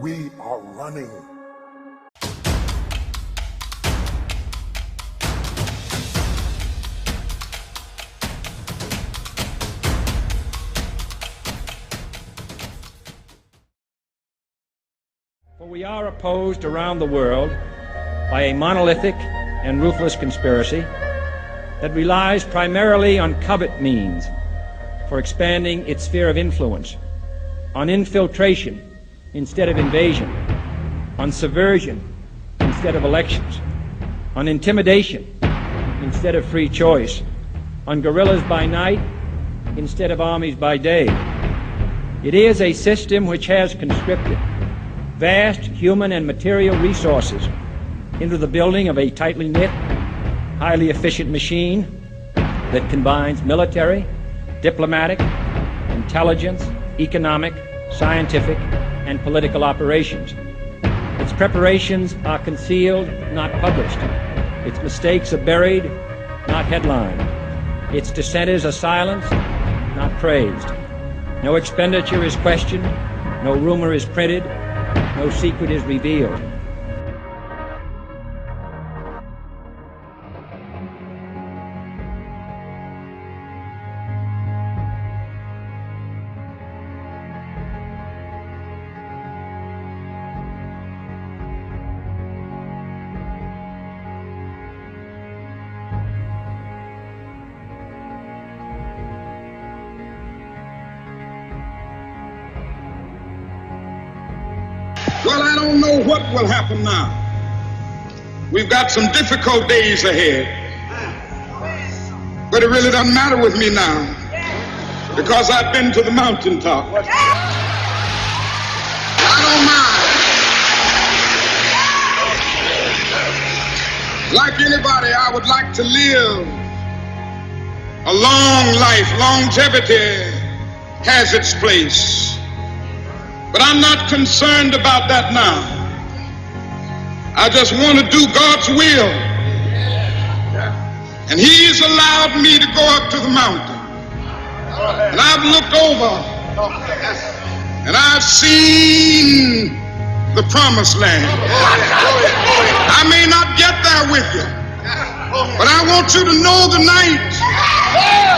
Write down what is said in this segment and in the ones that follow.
we are running. For we are opposed around the world by a monolithic and ruthless conspiracy that relies primarily on covert means for expanding its sphere of influence, on infiltration instead of invasion, on subversion instead of elections, on intimidation instead of free choice, on guerrillas by night instead of armies by day. It is a system which has conscripted vast human and material resources into the building of a tightly knit, highly efficient machine that combines military, diplomatic, intelligence, economic, scientific, and political operations. Its preparations are concealed, not published. Its mistakes are buried, not headlined. Its dissenters are silenced, not praised. No expenditure is questioned, no rumor is printed, no secret is revealed. Well, I don't know what will happen now. We've got some difficult days ahead. But it really doesn't matter with me now because I've been to the mountaintop. I don't mind. Like anybody, I would like to live a long life. Longevity has its place. But I'm not concerned about that now. I just want to do God's will. And He's allowed me to go up to the mountain. And I've looked over and I've seen the promised land. I may not get there with you, but I want you to know tonight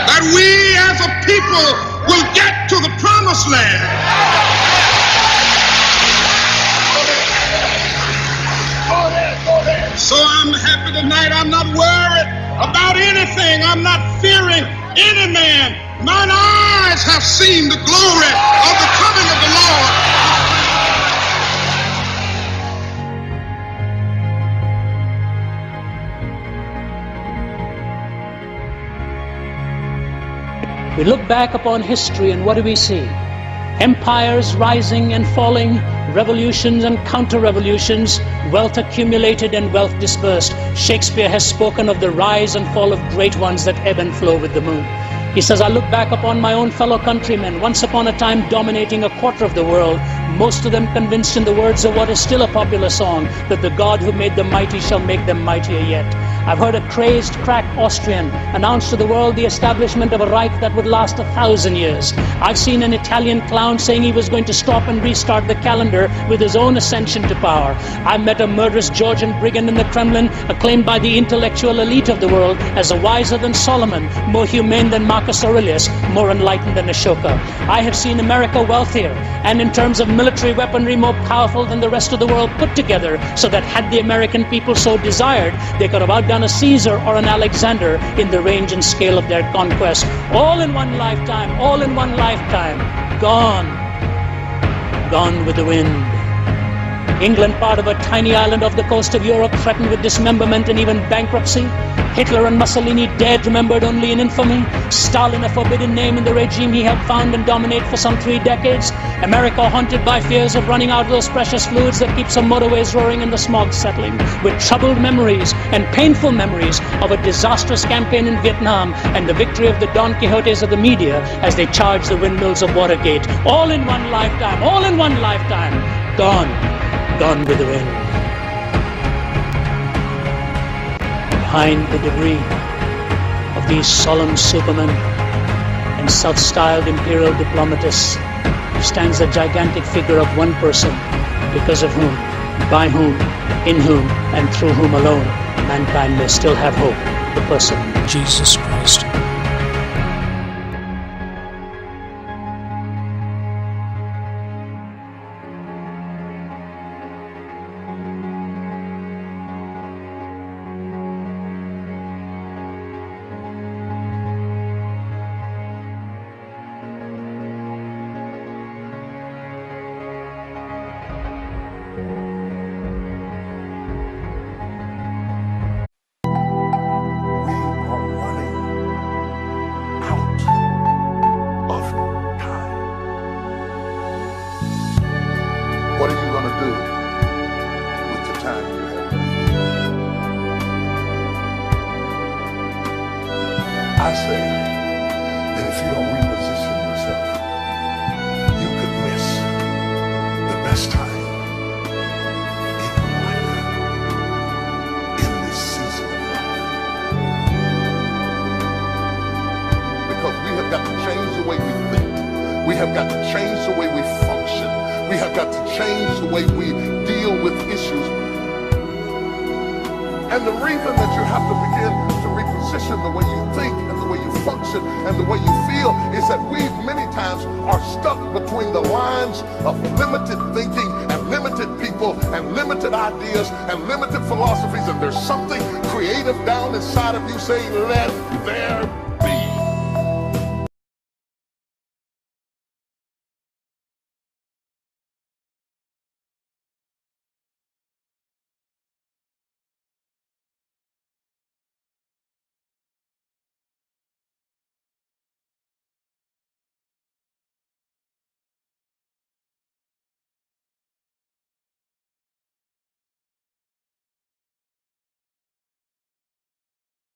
that we as a people will get to the promised land. So I'm happy tonight. I'm not worried about anything. I'm not fearing any man. Mine eyes have seen the glory of the coming of the Lord. We look back upon history and what do we see? Empires rising and falling, revolutions and counter-revolutions, wealth accumulated and wealth dispersed. Shakespeare has spoken of the rise and fall of great ones that ebb and flow with the moon. He says, I look back upon my own fellow countrymen, once upon a time dominating a quarter of the world, most of them convinced in the words of what is still a popular song, that the God who made the mighty shall make them mightier yet. I've heard a crazed, crack Austrian announce to the world the establishment of a Reich that would last 1,000 years. I've seen an Italian clown saying he was going to stop and restart the calendar with his own ascension to power. I met a murderous Georgian brigand in the Kremlin, acclaimed by the intellectual elite of the world as wiser than Solomon, more humane than Marcus Aurelius, more enlightened than Ashoka. I have seen America wealthier, and in terms of military weaponry more powerful than the rest of the world put together, so that had the American people so desired, they could have outdone a Caesar or an Alexander in the range and scale of their conquest. All in one lifetime, all in one lifetime. Gone. Gone with the wind. England, part of a tiny island off the coast of Europe, threatened with dismemberment and even bankruptcy. Hitler and Mussolini dead, remembered only in infamy. Stalin, a forbidden name in the regime he helped found and dominate for some 3 decades. America haunted by fears of running out of those precious fluids that keep some motorways roaring and the smog settling. With troubled memories and painful memories of a disastrous campaign in Vietnam and the victory of the Don Quixotes of the media as they charged the windmills of Watergate. All in one lifetime, all in one lifetime. Gone. Gone with the wind. Behind the debris of these solemn supermen and self-styled imperial diplomatists stands the gigantic figure of one person, because of whom, by whom, in whom, and through whom alone mankind may still have hope, the person Jesus Christ. What are you going to do with the time you have left? I say that if you don't reposition yourself, you could miss the best time in your life, in this season of life. Because we have got to change the way we think. We have got to change the way we function. We have got to change the way we deal with issues. And the reason that you have to begin to reposition the way you think and the way you function and the way you feel is that we many times are stuck between the lines of limited thinking and limited people and limited ideas and limited philosophies, and there's something creative down inside of you saying, let there